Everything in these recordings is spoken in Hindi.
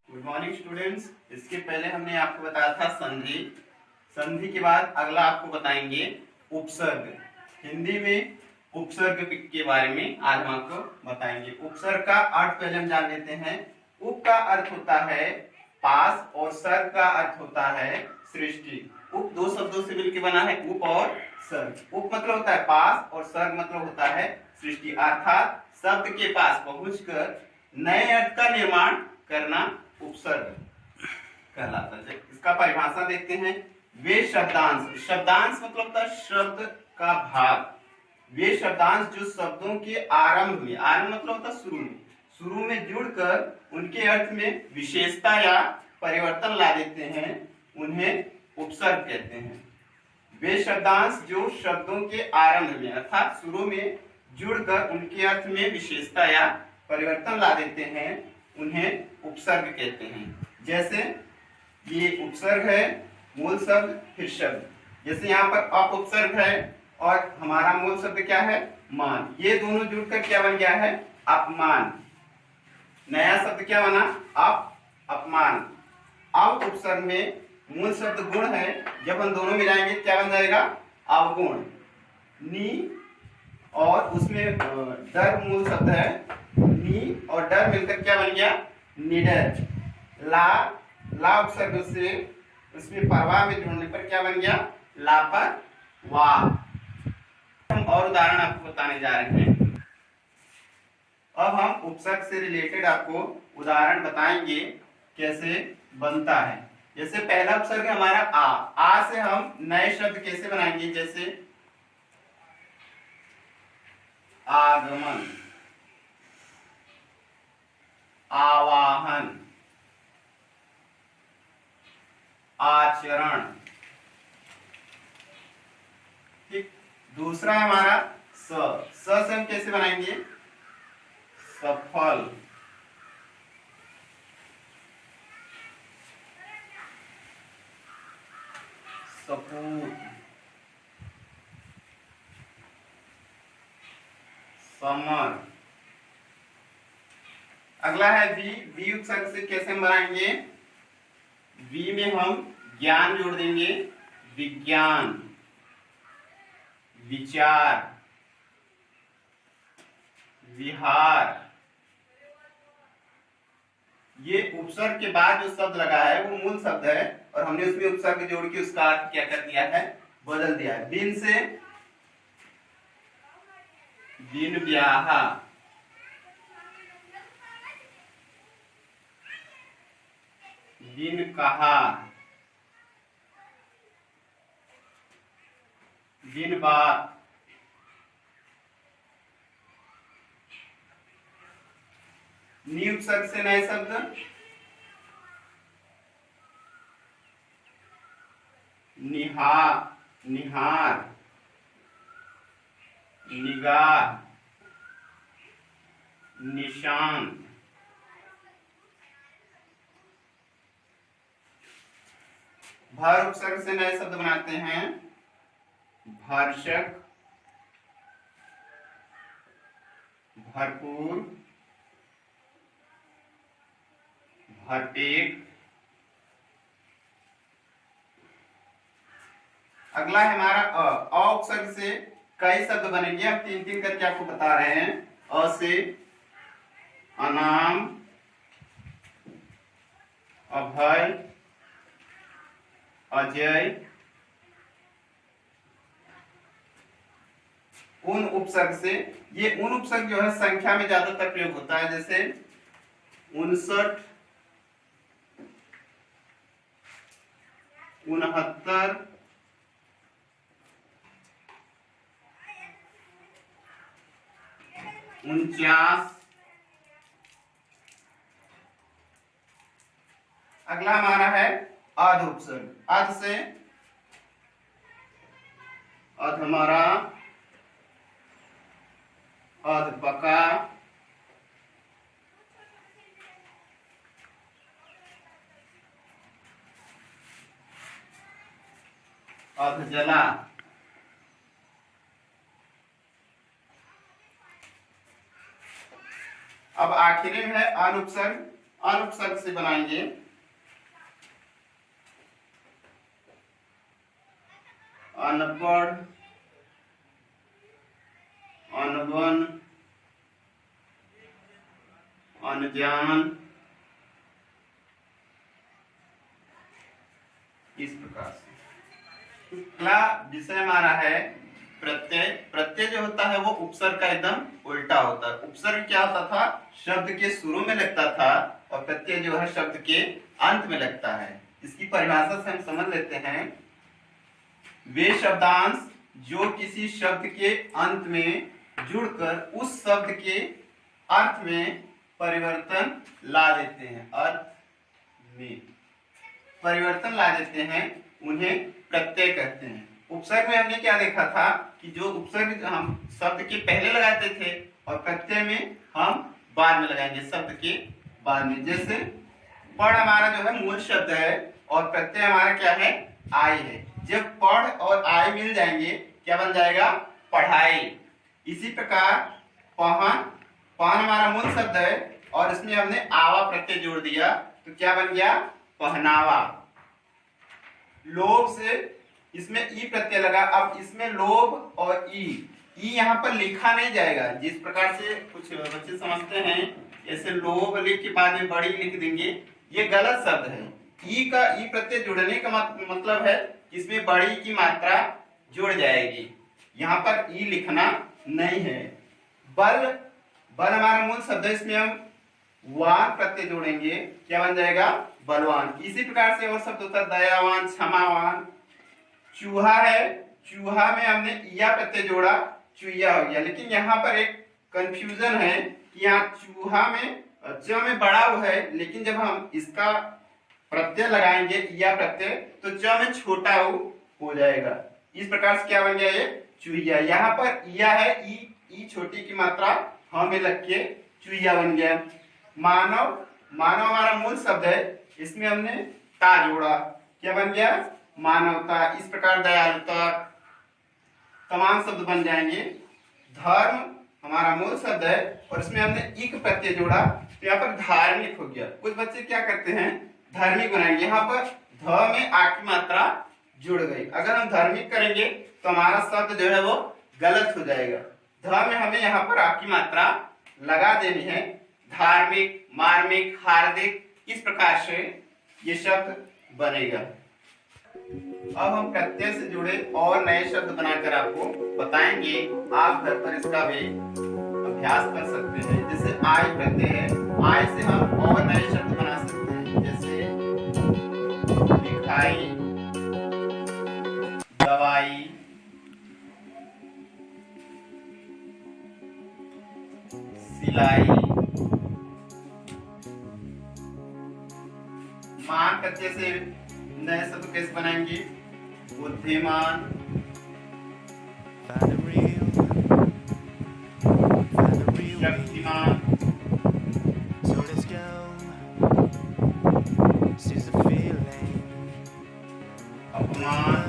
Good morning students. इसके पहले हमने आपको बताया था संधि। संधि के बाद अगला आपको बताएंगे उपसर्ग। हिंदी में उपसर्ग के बारे में आज हम आपको बताएंगे। उपसर्ग का अर्थ पहले हम जान लेते हैं। उप का अर्थ होता है पास और सर्ग का अर्थ होता है सृष्टि। उप दो शब्दों से मिलकर बना है, उप और सर्ग। उप मतलब होता है पास और सर्ग मतलब होता है सृष्टि, अर्थात शब्द के पास पहुंचकर नए अर्थ का निर्माण करना उपसर्ग कहलाता है। इसका परिभाषा देखते हैं। वे शब्दांश, शब्दांश मतलब होता है शब्द का भाग। वे शब्दांश जो शब्दों के आरंभ में, आरंभ मतलब होता है शुरू में जुड़कर उनके अर्थ में विशेषता या परिवर्तन ला देते हैं, उन्हें उपसर्ग कहते हैं। वे शब्दांश जो शब्दों के आरंभ में अर्थात शुरू में जुड़कर उनके अर्थ में विशेषता या परिवर्तन ला देते हैं, उन्हें उपसर्ग कहते हैं। जैसे ये उपसर्ग है, मूल शब्द फिर शब्द। जैसे यहाँ पर अप उपसर्ग है और हमारा मूल शब्द क्या है, मान। ये दोनों जुड़कर क्या बन गया है, अपमान। नया शब्द क्या बना, अपमान। अब उपसर्ग में मूल शब्द गुण है, जब हम दोनों मिलाएंगे क्या बन जाएगा, अवगुण। नी और उसमें डर मूल शब्द है, नी और डर मिलकर क्या बन गया, निडर। ला उपसर्ग से उसमें परवाह में जोड़ने पर क्या बन गया, लापरवाह। हम और उदाहरण आपको बताने जा रहे हैं। अब हम उपसर्ग से रिलेटेड आपको उदाहरण बताएंगे कैसे बनता है। जैसे पहला उपसर्ग हमारा आ से हम नए शब्द कैसे बनाएंगे, जैसे आगमन, आवाहन, आचरण। ठीक। दूसरा हमारा स से हम कैसे बनाएंगे, सफल, सपूत, समर। अगला है वी उपसर्ग से कैसे हम बनाएंगे, वी में हम ज्ञान जोड़ देंगे, विज्ञान, विचार, विहार। ये उपसर्ग के बाद जो शब्द लगा है वो मूल शब्द है और हमने उसमें उपसर्ग जोड़ के उसका अर्थ क्या कर दिया है, बदल दिया है। बिन से बिन ब्याहा, बिन कहा, बिन बात। नी उपसर्ग से नए शब्द, निहार, निगाह, निशान। भर उपसर्ग से नए शब्द बनाते हैं, भर्षक, भरपूर, भरपेट। अगला है हमारा अ उपसर्ग से कई शब्द बनेंगे, हम तीन तीन करके आपको बता रहे हैं। अ से अनाम, अभय, अजय। उन उपसर्ग से, ये उन उपसर्ग जो है संख्या में ज्यादातर प्रयोग होता है, जैसे 59, 69, 49। अगला हमारा है अध उपसर्ग। अध से हमारा अधपका, अधजला। अब आखिरी में है अनुपसर्ग। अनुपसर्ग से बनाएंगे अनपढ़, अनबन, अनजान, इस प्रकार से। अगला विषय हमारा है प्रत्यय। प्रत्यय जो होता है वो उपसर्ग का एकदम उल्टा होता है। उपसर्ग क्या होता था, शब्द के शुरू में लगता था, और प्रत्यय जो है शब्द के अंत में लगता है। इसकी परिभाषा से हम समझ लेते हैं, वे शब्दांश जो किसी शब्द के अंत में जुड़कर उस शब्द के अर्थ में परिवर्तन ला देते हैं, अर्थ में परिवर्तन ला देते हैं, उन्हें प्रत्यय कहते हैं। उपसर्ग में हमने क्या देखा था कि जो उपसर्ग हम शब्द के पहले लगाते थे और प्रत्यय में हम बाद में लगाएंगे, शब्द के बाद में। जैसे पढ़ हमारा जो है मूल शब्द है और प्रत्यय हमारा क्या है, आय है। जब पढ़ और आय मिल जाएंगे क्या बन जाएगा, पढ़ाई। इसी प्रकार पहन, पहन हमारा मूल शब्द है और इसमें हमने आवा प्रत्यय जोड़ दिया तो क्या बन गया, पहनावा। लोभ से इसमें ई प्रत्यय लगा। अब इसमें लोभ और ई यहाँ पर लिखा नहीं जाएगा। जिस प्रकार से कुछ बच्चे समझते हैं ऐसे लोभ लिख के बाद में बड़ी लिख देंगे, ये गलत शब्द है। ई का ई प्रत्यय जुड़ने का मतलब है कि इसमें बड़ी की मात्रा जुड़ जाएगी, यहाँ पर ई लिखना नहीं है। बल, बल हमारा मूल शब्द है, इसमें हम वान प्रत्यय जोड़ेंगे, क्या बन जाएगा, बलवान। इसी प्रकार से और शब्द होता है दयावान, क्षमावान। चूहा है, चूहा में हमने या प्रत्यय जोड़ा, चुईया हो गया। लेकिन यहाँ पर एक कंफ्यूजन है कि यहाँ चूहा में च में बड़ा उ है, लेकिन जब हम इसका प्रत्यय लगाएंगे या प्रत्यय तो च में छोटा उ हो जाएगा। इस प्रकार से क्या बन गया, ये चुईया। यहाँ पर या है, ई छोटी की मात्रा हम में लग के चुईया बन गया। मानव, मानव हमारा मूल शब्द है, इसमें हमने ता जोड़ा, क्या बन गया, मानवता। इस प्रकार दयालुता, तमाम शब्द बन जाएंगे। धर्म हमारा मूल शब्द है और इसमें हमने इक प्रत्यय जोड़ा तो यहाँ पर धार्मिक हो गया। कुछ बच्चे क्या करते हैं, धार्मिक बनाएंगे, यहाँ पर ध में आ की मात्रा जुड़ गई। अगर हम धार्मिक करेंगे तो हमारा शब्द जो है वो गलत हो जाएगा। ध में हमें यहाँ पर आ की मात्रा लगा देनी है। धार्मिक, मार्मिक, हार्दिक, इस प्रकार से ये शब्द बनेगा। अब हम प्रत्यय से जुड़े और नए शब्द बनाकर आपको बताएंगे। आप घर पर इसका भी अभ्यास कर सकते हैं। जैसे आय प्रत्यय है, आय से हम और नए शब्द बना सकते हैं, जैसे मिठाई, दवाई, सिलाई। मान प्रत्यय से नए शब्द कैसे बनाएंगे, बुद्धिमान, शक्तिमान, अपमान।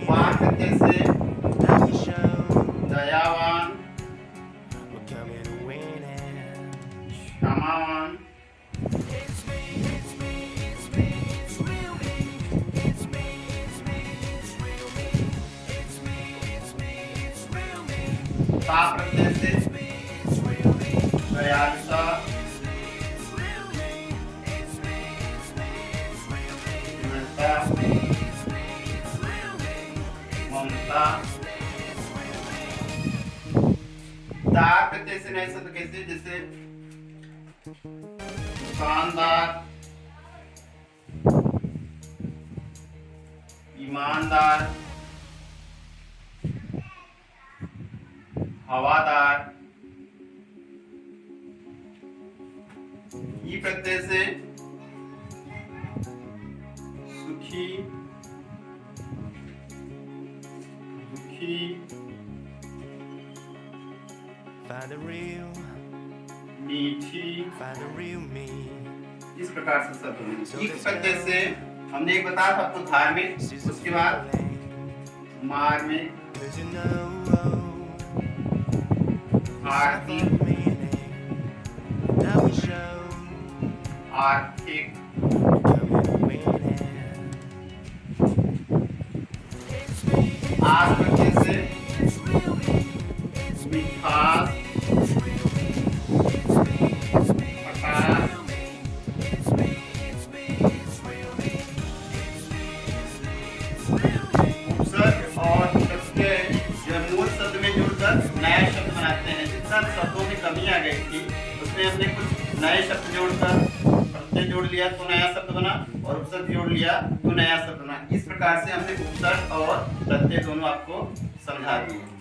वान प्रत्यय से दयावान, क्षमावान, ता प्रत्यय से दयालुता, ममता। दार प्रत्यय से नए शब्द कैसे, जैसे दुकानदार, ईमानदार, हवादार। ई प्रत्यय से सुखी, दुखी, मीठी, इस प्रकार से शब्द। इक प्रत्यय से हमने एक बताया था आपको धार्मिक, उसके बाद मार्मिक, आर्थिक, आर्थिक, आस प्रत्यय से विकास, प्रकाश, उपसर्ग और प्रत्यय जो मूल शब्द में जुड़कर नया शब्द बनाते हैं। जितना शब्दों में कमी आ गई थी उसमें हमने कुछ नए शब्द जोड़कर प्रत्यय जोड़ लिया तो नया शब्द बना, और उपसर्ग जोड़ लिया तो नया शब्द बना। इस प्रकार से हमने उपसर्ग और प्रत्यय दोनों आपको समझा दिए।